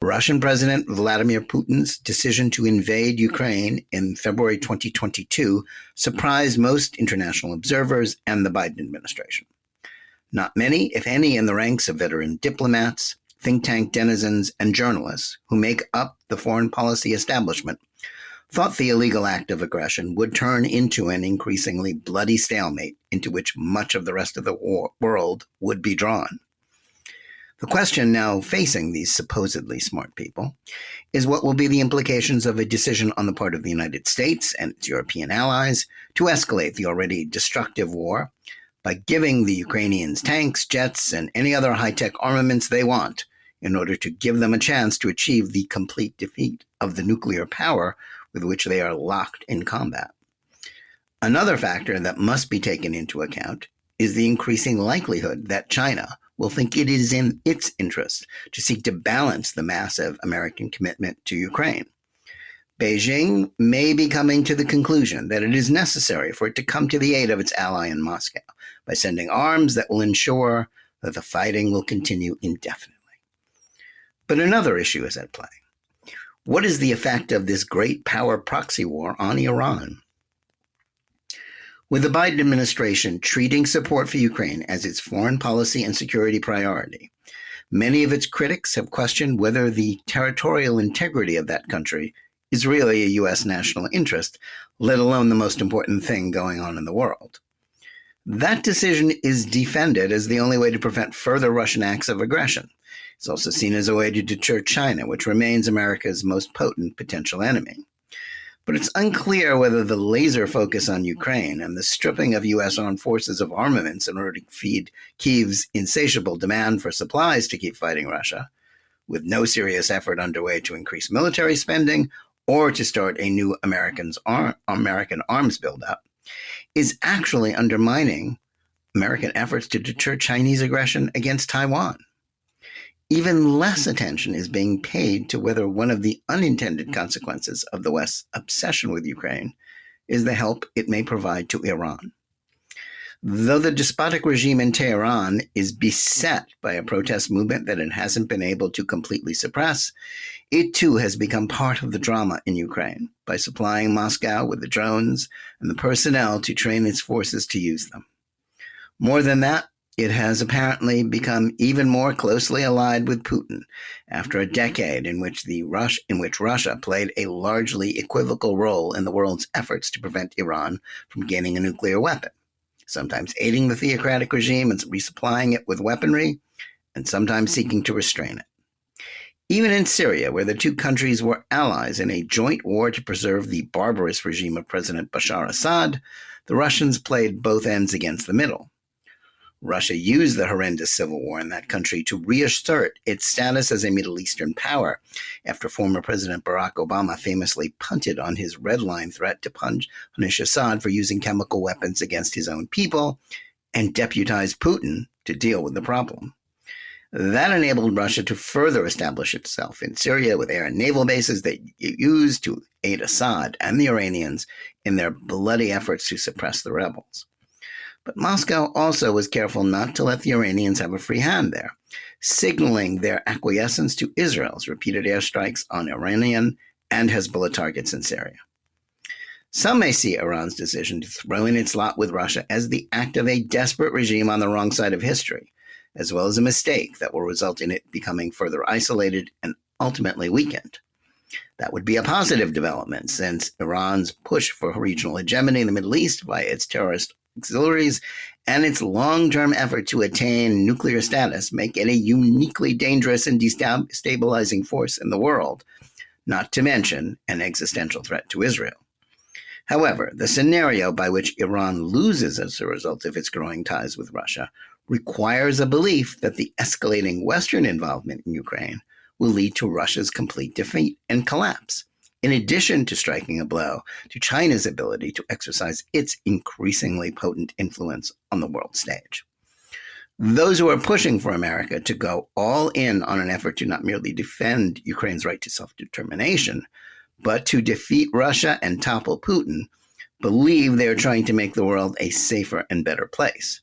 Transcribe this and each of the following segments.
Russian President Vladimir Putin's decision to invade Ukraine in February 2022 surprised most international observers and the Biden administration. Not many, if any, in the ranks of veteran diplomats, think tank denizens, and journalists who make up the foreign policy establishment thought the illegal act of aggression would turn into an increasingly bloody stalemate into which much of the rest of the world would be drawn. The question now facing these supposedly smart people is what will be the implications of a decision on the part of the United States and its European allies to escalate the already destructive war by giving the Ukrainians tanks, jets, and any other high-tech armaments they want in order to give them a chance to achieve the complete defeat of the nuclear power with which they are locked in combat. Another factor that must be taken into account is the increasing likelihood that China will think it is in its interest to seek to balance the massive American commitment to Ukraine. Beijing may be coming to the conclusion that it is necessary for it to come to the aid of its ally in Moscow by sending arms that will ensure that the fighting will continue indefinitely. But another issue is at play. What is the effect of this great power proxy war on Iran? With the Biden administration treating support for Ukraine as its foreign policy and security priority, many of its critics have questioned whether the territorial integrity of that country is really a U.S. national interest, let alone the most important thing going on in the world. That decision is defended as the only way to prevent further Russian acts of aggression. It's also seen as a way to deter China, which remains America's most potent potential enemy. But it's unclear whether the laser focus on Ukraine and the stripping of U.S. armed forces of armaments in order to feed Kyiv's insatiable demand for supplies to keep fighting Russia, with no serious effort underway to increase military spending or to start a new American arms buildup, is actually undermining American efforts to deter Chinese aggression against Taiwan. Even less attention is being paid to whether one of the unintended consequences of the West's obsession with Ukraine is the help it may provide to Iran. Though the despotic regime in Tehran is beset by a protest movement that it hasn't been able to completely suppress, it too has become part of the drama in Ukraine by supplying Moscow with the drones and the personnel to train its forces to use them. More than that, it has apparently become even more closely allied with Putin after a decade in which Russia played a largely equivocal role in the world's efforts to prevent Iran from gaining a nuclear weapon, sometimes aiding the theocratic regime and resupplying it with weaponry, and sometimes seeking to restrain it. Even in Syria, where the two countries were allies in a joint war to preserve the barbarous regime of President Bashar Assad, the Russians played both ends against the middle. Russia used the horrendous civil war in that country to reassert its status as a Middle Eastern power after former President Barack Obama famously punted on his red line threat to punish Assad for using chemical weapons against his own people and deputized Putin to deal with the problem. That enabled Russia to further establish itself in Syria with air and naval bases that it used to aid Assad and the Iranians in their bloody efforts to suppress the rebels. But Moscow also was careful not to let the Iranians have a free hand there, signaling their acquiescence to Israel's repeated airstrikes on Iranian and Hezbollah targets in Syria. Some may see Iran's decision to throw in its lot with Russia as the act of a desperate regime on the wrong side of history, as well as a mistake that will result in it becoming further isolated and ultimately weakened. That would be a positive development, since Iran's push for regional hegemony in the Middle East via its terrorist auxiliaries and its long-term effort to attain nuclear status make it a uniquely dangerous and destabilizing force in the world, not to mention an existential threat to Israel. However, the scenario by which Iran loses as a result of its growing ties with Russia requires a belief that the escalating Western involvement in Ukraine will lead to Russia's complete defeat and collapse, in addition to striking a blow to China's ability to exercise its increasingly potent influence on the world stage. Those who are pushing for America to go all in on an effort to not merely defend Ukraine's right to self-determination, but to defeat Russia and topple Putin, believe they are trying to make the world a safer and better place.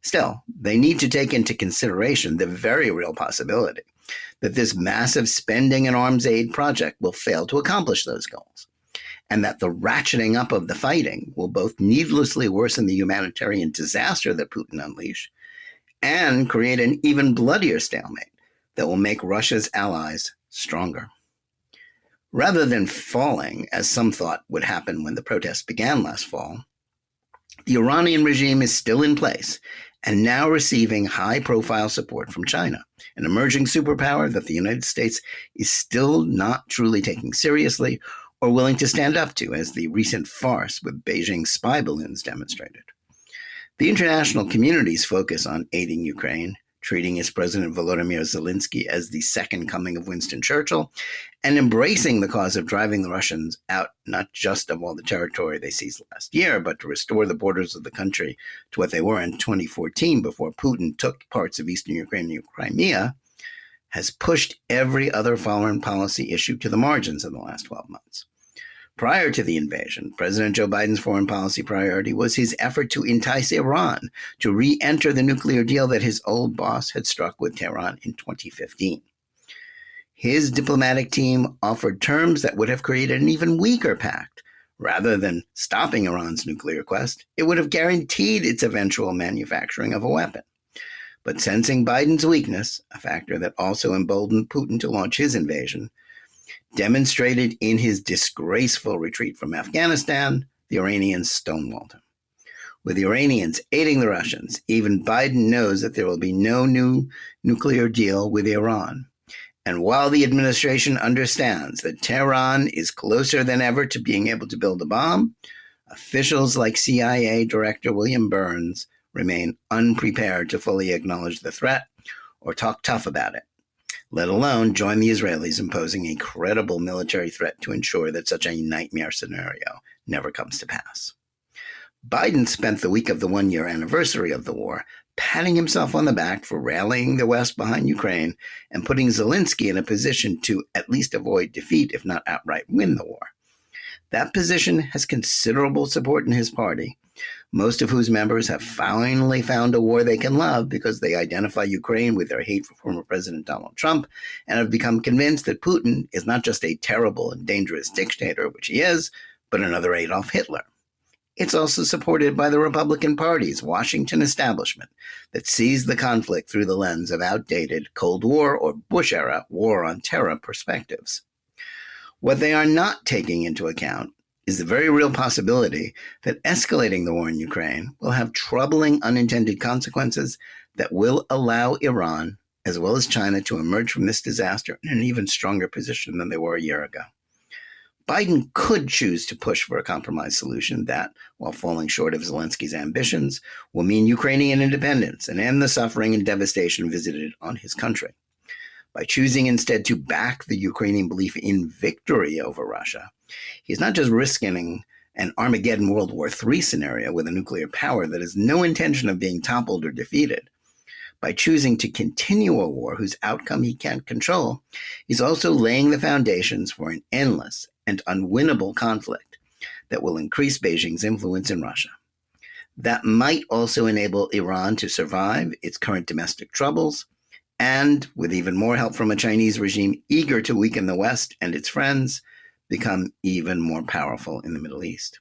Still, they need to take into consideration the very real possibility that this massive spending and arms aid project will fail to accomplish those goals, and that the ratcheting up of the fighting will both needlessly worsen the humanitarian disaster that Putin unleashed and create an even bloodier stalemate that will make Russia's allies stronger. Rather than falling, as some thought would happen when the protests began last fall, the Iranian regime is still in place and now receiving high-profile support from China, an emerging superpower that the United States is still not truly taking seriously or willing to stand up to, as the recent farce with Beijing spy balloons demonstrated. The international community's focus on aiding Ukraine, treating its President Volodymyr Zelensky as the second coming of Winston Churchill, and embracing the cause of driving the Russians out, not just of all the territory they seized last year, but to restore the borders of the country to what they were in 2014 before Putin took parts of eastern Ukraine and Crimea, has pushed every other foreign policy issue to the margins in the last 12 months. Prior to the invasion, President Joe Biden's foreign policy priority was his effort to entice Iran to re-enter the nuclear deal that his old boss had struck with Tehran in 2015. His diplomatic team offered terms that would have created an even weaker pact. Rather than stopping Iran's nuclear quest, it would have guaranteed its eventual manufacturing of a weapon. But sensing Biden's weakness, a factor that also emboldened Putin to launch his invasion, demonstrated in his disgraceful retreat from Afghanistan, the Iranians stonewalled him. With the Iranians aiding the Russians, even Biden knows that there will be no new nuclear deal with Iran. And while the administration understands that Tehran is closer than ever to being able to build a bomb, officials like CIA Director William Burns remain unprepared to fully acknowledge the threat or talk tough about it, let alone join the Israelis in posing a credible military threat to ensure that such a nightmare scenario never comes to pass. Biden spent the week of the one-year anniversary of the war patting himself on the back for rallying the West behind Ukraine and putting Zelensky in a position to at least avoid defeat, if not outright win the war. That position has considerable support in his party, most of whose members have finally found a war they can love because they identify Ukraine with their hate for former President Donald Trump and have become convinced that Putin is not just a terrible and dangerous dictator, which he is, but another Adolf Hitler. It's also supported by the Republican Party's Washington establishment that sees the conflict through the lens of outdated Cold War or Bush-era war on terror perspectives. What they are not taking into account is the very real possibility that escalating the war in Ukraine will have troubling unintended consequences that will allow Iran, as well as China, to emerge from this disaster in an even stronger position than they were a year ago. Biden could choose to push for a compromise solution that, while falling short of Zelensky's ambitions, will mean Ukrainian independence and end the suffering and devastation visited on his country. By choosing instead to back the Ukrainian belief in victory over Russia, he's not just risking an Armageddon World War III scenario with a nuclear power that has no intention of being toppled or defeated. By choosing to continue a war whose outcome he can't control, he's also laying the foundations for an endless and unwinnable conflict that will increase Beijing's influence in Russia. That might also enable Iran to survive its current domestic troubles and, with even more help from a Chinese regime eager to weaken the West and its friends, become even more powerful in the Middle East.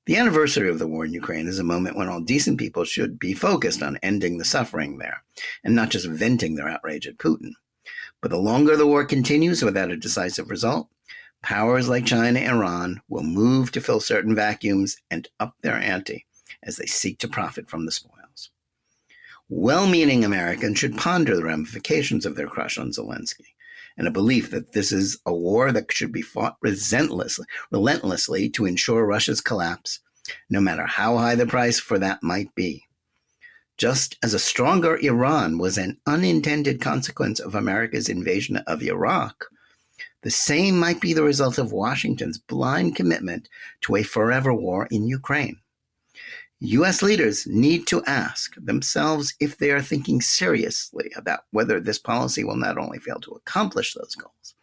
The anniversary of the war in Ukraine is a moment when all decent people should be focused on ending the suffering there and not just venting their outrage at Putin. But the longer the war continues without a decisive result, powers like China and Iran will move to fill certain vacuums and up their ante as they seek to profit from the spoils. Well-meaning Americans should ponder the ramifications of their crush on Zelensky and a belief that this is a war that should be fought relentlessly to ensure Russia's collapse, no matter how high the price for that might be. Just as a stronger Iran was an unintended consequence of America's invasion of Iraq, the same might be the result of Washington's blind commitment to a forever war in Ukraine. U.S. leaders need to ask themselves if they are thinking seriously about whether this policy will not only fail to accomplish those goals,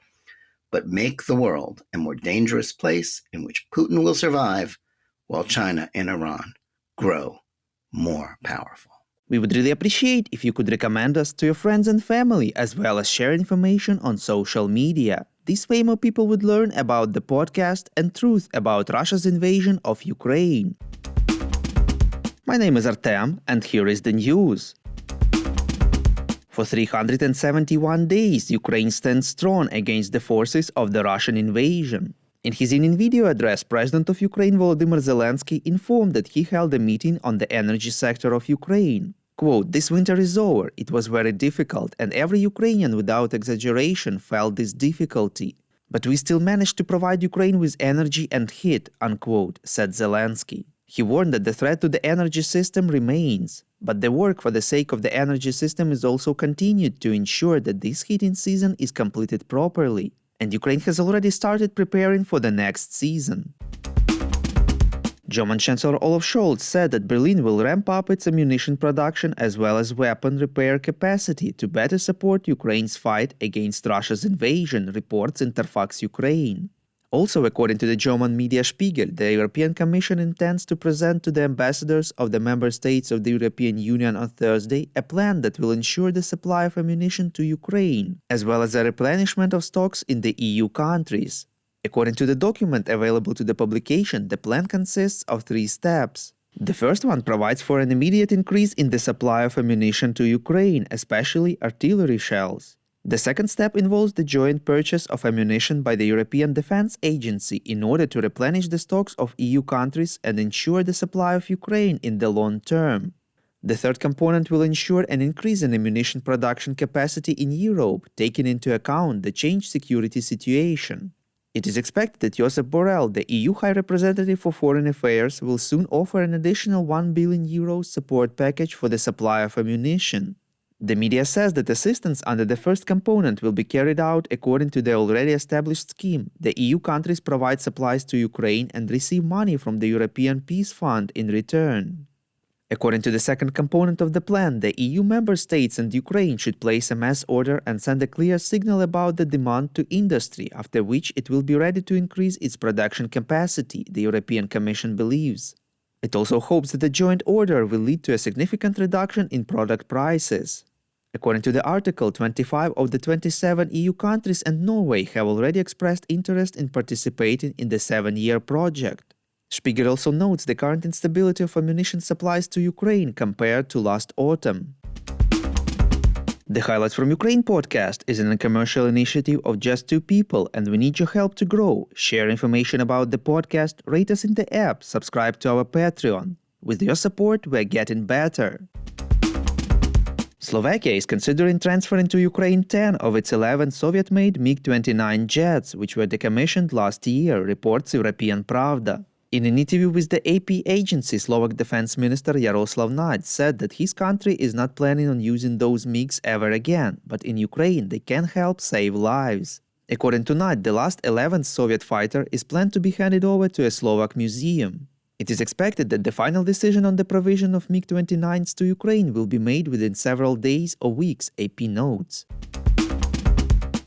but make the world a more dangerous place in which Putin will survive while China and Iran grow more powerful. We would really appreciate if you could recommend us to your friends and family, as well as share information on social media. This way more people would learn about the podcast and truth about Russia's invasion of Ukraine. My name is Artem, and here is the news. For 371 days, Ukraine stands strong against the forces of the Russian invasion. In his evening video address, President of Ukraine Volodymyr Zelensky informed that he held a meeting on the energy sector of Ukraine. Quote, "This winter is over. It was very difficult, and every Ukrainian, without exaggeration, felt this difficulty. But we still managed to provide Ukraine with energy and heat," unquote, said Zelensky. He warned that the threat to the energy system remains, but the work for the sake of the energy system is also continued to ensure that this heating season is completed properly, and Ukraine has already started preparing for the next season. German Chancellor Olaf Scholz said that Berlin will ramp up its ammunition production as well as weapon repair capacity to better support Ukraine's fight against Russia's invasion, reports Interfax Ukraine. Also, according to the German media Spiegel, the European Commission intends to present to the ambassadors of the member states of the European Union on Thursday a plan that will ensure the supply of ammunition to Ukraine, as well as a replenishment of stocks in the EU countries. According to the document available to the publication, the plan consists of 3 steps. The first one provides for an immediate increase in the supply of ammunition to Ukraine, especially artillery shells. The second step involves the joint purchase of ammunition by the European Defense Agency in order to replenish the stocks of EU countries and ensure the supply of Ukraine in the long term. The third component will ensure an increase in ammunition production capacity in Europe, taking into account the changed security situation. It is expected that Josep Borrell, the EU High Representative for Foreign Affairs, will soon offer an additional €1 billion support package for the supply of ammunition. The media says that assistance under the first component will be carried out according to the already established scheme. The EU countries provide supplies to Ukraine and receive money from the European Peace Fund in return. According to the second component of the plan, the EU member states and Ukraine should place a mass order and send a clear signal about the demand to industry, after which it will be ready to increase its production capacity, the European Commission believes. It also hopes that the joint order will lead to a significant reduction in product prices. According to the article, 25 of the 27 EU countries and Norway have already expressed interest in participating in the 7-year project. Spiegel also notes the current instability of ammunition supplies to Ukraine compared to last autumn. The Highlights from Ukraine podcast is an uncommercial initiative of just 2 people, and we need your help to grow. Share information about the podcast, rate us in the app, subscribe to our Patreon. With your support, we're getting better. Slovakia is considering transferring to Ukraine 10 of its 11 Soviet-made MiG-29 jets, which were decommissioned last year, reports European Pravda. In an interview with the AP agency, Slovak Defense Minister Jaroslav Naď said that his country is not planning on using those MiGs ever again, but in Ukraine they can help save lives. According to Naď, the last 11th Soviet fighter is planned to be handed over to a Slovak museum. It is expected that the final decision on the provision of MiG-29s to Ukraine will be made within several days or weeks, AP notes.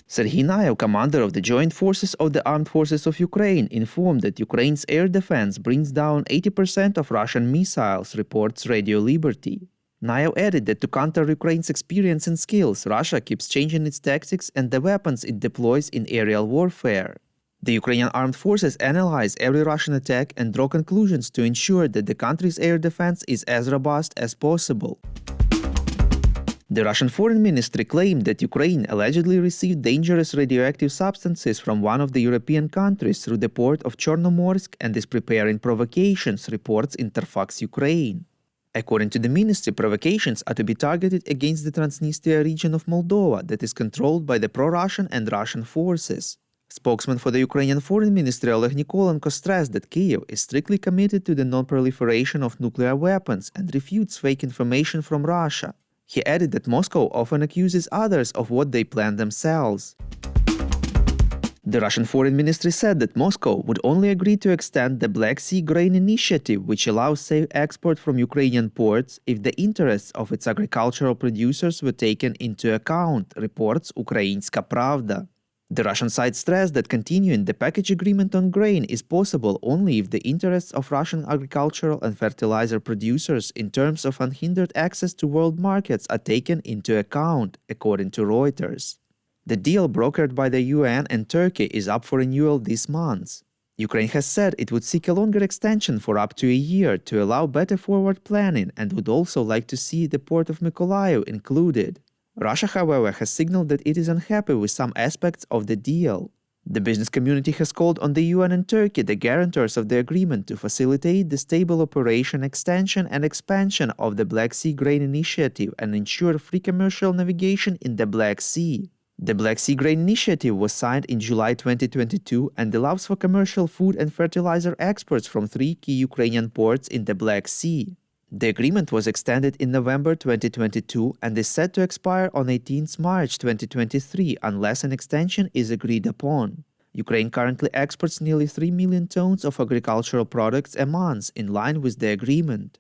Serhiy Nayev, commander of the Joint Forces of the Armed Forces of Ukraine, informed that Ukraine's air defense brings down 80% of Russian missiles, reports Radio Liberty. Nayev added that to counter Ukraine's experience and skills, Russia keeps changing its tactics and the weapons it deploys in aerial warfare. The Ukrainian armed forces analyze every Russian attack and draw conclusions to ensure that the country's air defense is as robust as possible. The Russian Foreign Ministry claimed that Ukraine allegedly received dangerous radioactive substances from one of the European countries through the port of Chornomorsk and is preparing provocations, reports Interfax Ukraine. According to the ministry, provocations are to be targeted against the Transnistria region of Moldova that is controlled by the pro-Russian and Russian forces. Spokesman for the Ukrainian Foreign Ministry Oleg Nikolenko stressed that Kyiv is strictly committed to the non-proliferation of nuclear weapons and refutes fake information from Russia. He added that Moscow often accuses others of what they plan themselves. The Russian Foreign Ministry said that Moscow would only agree to extend the Black Sea Grain Initiative, which allows safe export from Ukrainian ports, if the interests of its agricultural producers were taken into account, reports Ukrainska Pravda. The Russian side stressed that continuing the package agreement on grain is possible only if the interests of Russian agricultural and fertilizer producers in terms of unhindered access to world markets are taken into account, according to Reuters. The deal brokered by the UN and Turkey is up for renewal this month. Ukraine has said it would seek a longer extension for up to a year to allow better forward planning and would also like to see the port of Mykolaiv included. Russia, however, has signaled that it is unhappy with some aspects of the deal. The business community has called on the UN and Turkey, the guarantors of the agreement, to facilitate the stable operation, extension and expansion of the Black Sea Grain Initiative and ensure free commercial navigation in the Black Sea. The Black Sea Grain Initiative was signed in July 2022 and allows for commercial food and fertilizer exports from 3 key Ukrainian ports in the Black Sea. The agreement was extended in November 2022 and is set to expire on 18 March 2023 unless an extension is agreed upon. Ukraine currently exports nearly 3 million tons of agricultural products a month in line with the agreement.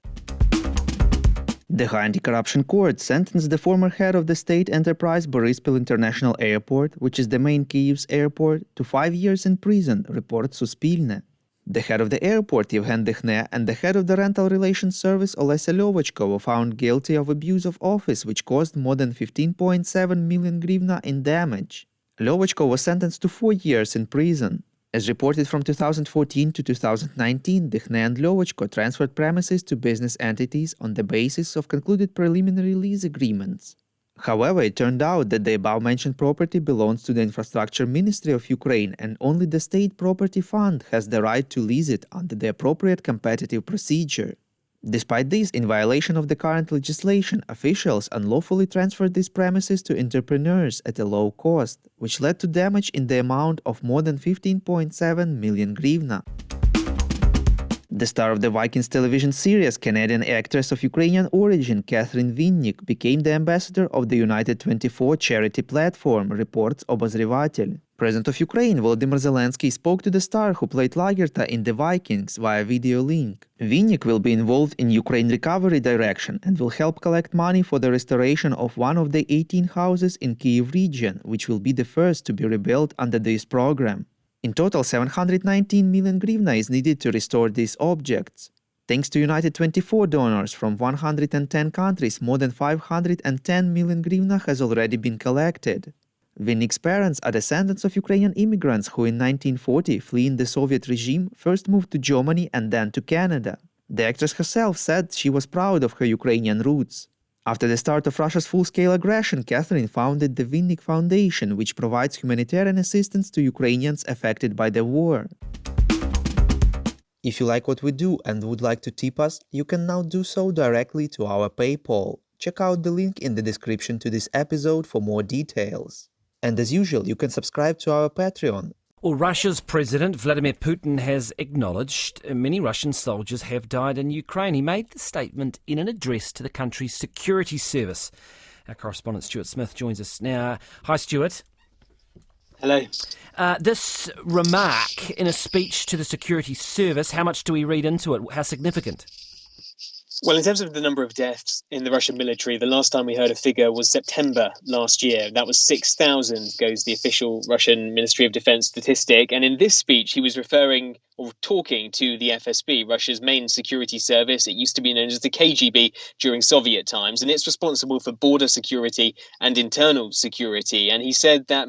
The High Anti-Corruption Court sentenced the former head of the state enterprise Boryspil International Airport, which is the main Kyiv's airport, to 5 years in prison, reports Suspilne. The head of the airport, Yevhen Dekhne, and the head of the rental relations service, Olesya Lyovochko, were found guilty of abuse of office, which caused more than 15.7 million hryvnia in damage. Lyovochko was sentenced to 4 years in prison. As reported from 2014 to 2019, Dekhne and Lyovochko transferred premises to business entities on the basis of concluded preliminary lease agreements. However, it turned out that the above-mentioned property belongs to the Infrastructure Ministry of Ukraine and only the State Property Fund has the right to lease it under the appropriate competitive procedure. Despite this, in violation of the current legislation, officials unlawfully transferred these premises to entrepreneurs at a low cost, which led to damage in the amount of more than 15.7 million hryvnia. The star of the Vikings television series, Canadian actress of Ukrainian origin Catherine Vinnik, became the ambassador of the United 24 charity platform, reports Obozrevatelь. President of Ukraine Volodymyr Zelensky spoke to the star who played Lagerta in The Vikings via video link. Vinnik will be involved in Ukraine recovery direction and will help collect money for the restoration of one of the 18 houses in Kyiv region, which will be the first to be rebuilt under this program. In total, 719 million hryvnia is needed to restore these objects. Thanks to United 24 donors from 110 countries, more than 510 million hryvnia has already been collected. Vinnik's parents are descendants of Ukrainian immigrants who in 1940, fleeing the Soviet regime, first moved to Germany and then to Canada. The actress herself said she was proud of her Ukrainian roots. After the start of Russia's full-scale aggression, Catherine founded the Vinnik Foundation, which provides humanitarian assistance to Ukrainians affected by the war. If you like what we do and would like to tip us, you can now do so directly to our PayPal. Check out the link in the description to this episode for more details. And as usual, you can subscribe to our Patreon. Well, Russia's President Vladimir Putin has acknowledged many Russian soldiers have died in Ukraine. He made the statement in an address to the country's security service. Our correspondent Stuart Smith joins us now. Hi, Stuart. Hello. This remark in a speech to the security service, how much do we read into it? How significant? Well, in terms of the number of deaths in the Russian military, the last time we heard a figure was September last year. That was 6,000, goes the official Russian Ministry of Defense statistic. And in this speech, he was referring or talking to the FSB, Russia's main security service. It used to be known as the KGB during Soviet times, and it's responsible for border security and internal security. And he said that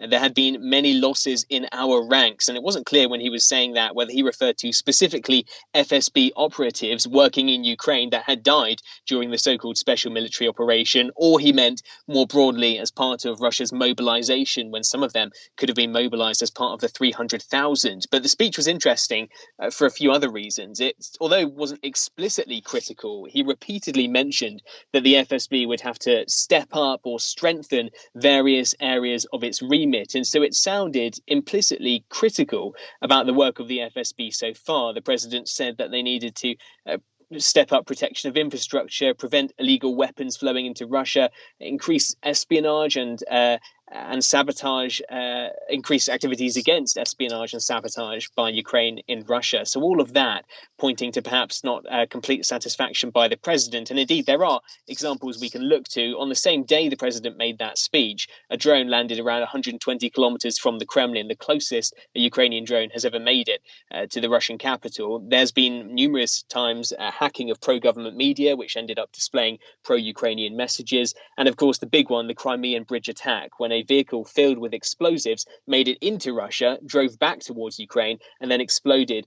there had been many losses in our ranks. And it wasn't clear when he was saying that whether he referred to specifically FSB operatives working in Ukraine that had died during the so-called special military operation, or he meant more broadly as part of Russia's mobilization, when some of them could have been mobilized as part of the 300,000. But the speech was interesting for a few other reasons. Although it wasn't explicitly critical, he repeatedly mentioned that the FSB would have to step up or strengthen various areas of its remit. And so it sounded implicitly critical about the work of the FSB so far. The president said that they needed to step up protection of infrastructure, prevent illegal weapons flowing into Russia, increase espionage and and sabotage, increased activities against espionage and sabotage by Ukraine in Russia. So all of that pointing to perhaps not complete satisfaction by the president. And indeed, there are examples we can look to. On the same day the president made that speech, a drone landed around 120 kilometers from the Kremlin, the closest a Ukrainian drone has ever made it to the Russian capital. There's been numerous times hacking of pro-government media, which ended up displaying pro-Ukrainian messages. And of course, the big one, the Crimean bridge attack, when a vehicle filled with explosives made it into Russia, drove back towards Ukraine, and then exploded,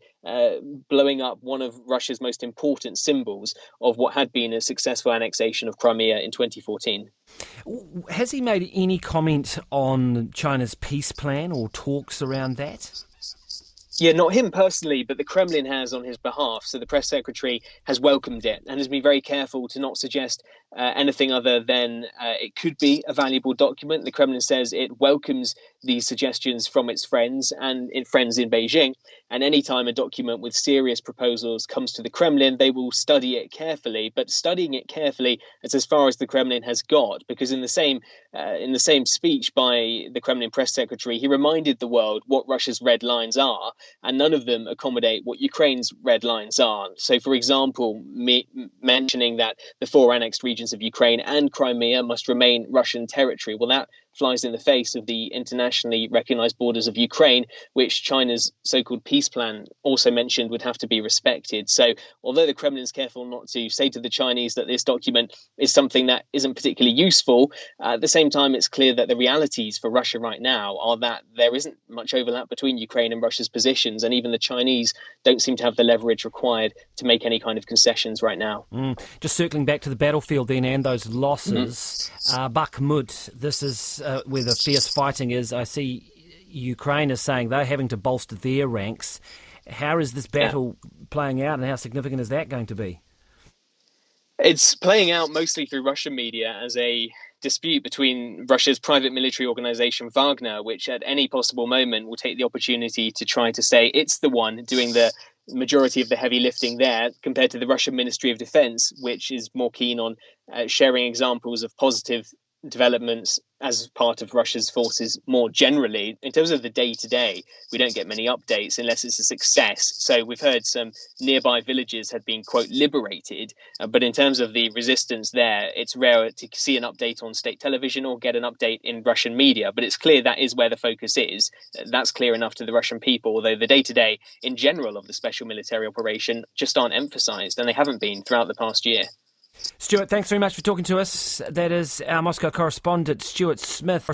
blowing up one of Russia's most important symbols of what had been a successful annexation of Crimea in 2014. Has he made any comment on China's peace plan or talks around that? Yeah, not him personally, but the Kremlin has on his behalf. So the press secretary has welcomed it and has been very careful to not suggest anything other than it could be a valuable document. The Kremlin says it welcomes these suggestions from its friends and friends in Beijing. And anytime a document with serious proposals comes to the Kremlin, they will study it carefully. But studying it carefully is as far as the Kremlin has got, because in the same speech by the Kremlin press secretary, he reminded the world what Russia's red lines are, and none of them accommodate what Ukraine's red lines are. So, for example, mentioning that the 4 annexed regions of Ukraine and Crimea must remain Russian territory. Well, that flies in the face of the internationally recognized borders of Ukraine, which China's so-called peace plan also mentioned would have to be respected. So although the Kremlin is careful not to say to the Chinese that this document is something that isn't particularly useful, at the same time, it's clear that the realities for Russia right now are that there isn't much overlap between Ukraine and Russia's positions, and even the Chinese don't seem to have the leverage required to make any kind of concessions right now. Just circling back to the battlefield then and those losses, Bakhmut, this is where the fierce fighting is. I see Ukraine is saying they're having to bolster their ranks. How is this battle playing out, and how significant is that going to be? It's playing out mostly through Russian media as a dispute between Russia's private military organization Wagner, which at any possible moment will take the opportunity to try to say it's the one doing the majority of the heavy lifting there, compared to the Russian Ministry of Defense, which is more keen on sharing examples of positive developments as part of Russia's forces more generally. In terms of the day-to-day, we don't get many updates unless it's a success. So we've heard some nearby villages had been, quote, liberated, but in terms of the resistance there, it's rare to see an update on state television or get an update in Russian media, but it's clear that is where the focus is. That's clear enough to the Russian people, although the day-to-day in general of the special military operation just aren't emphasized, and they haven't been throughout the past year. Stuart, thanks very much for talking to us. That is our Moscow correspondent, Stuart Smith.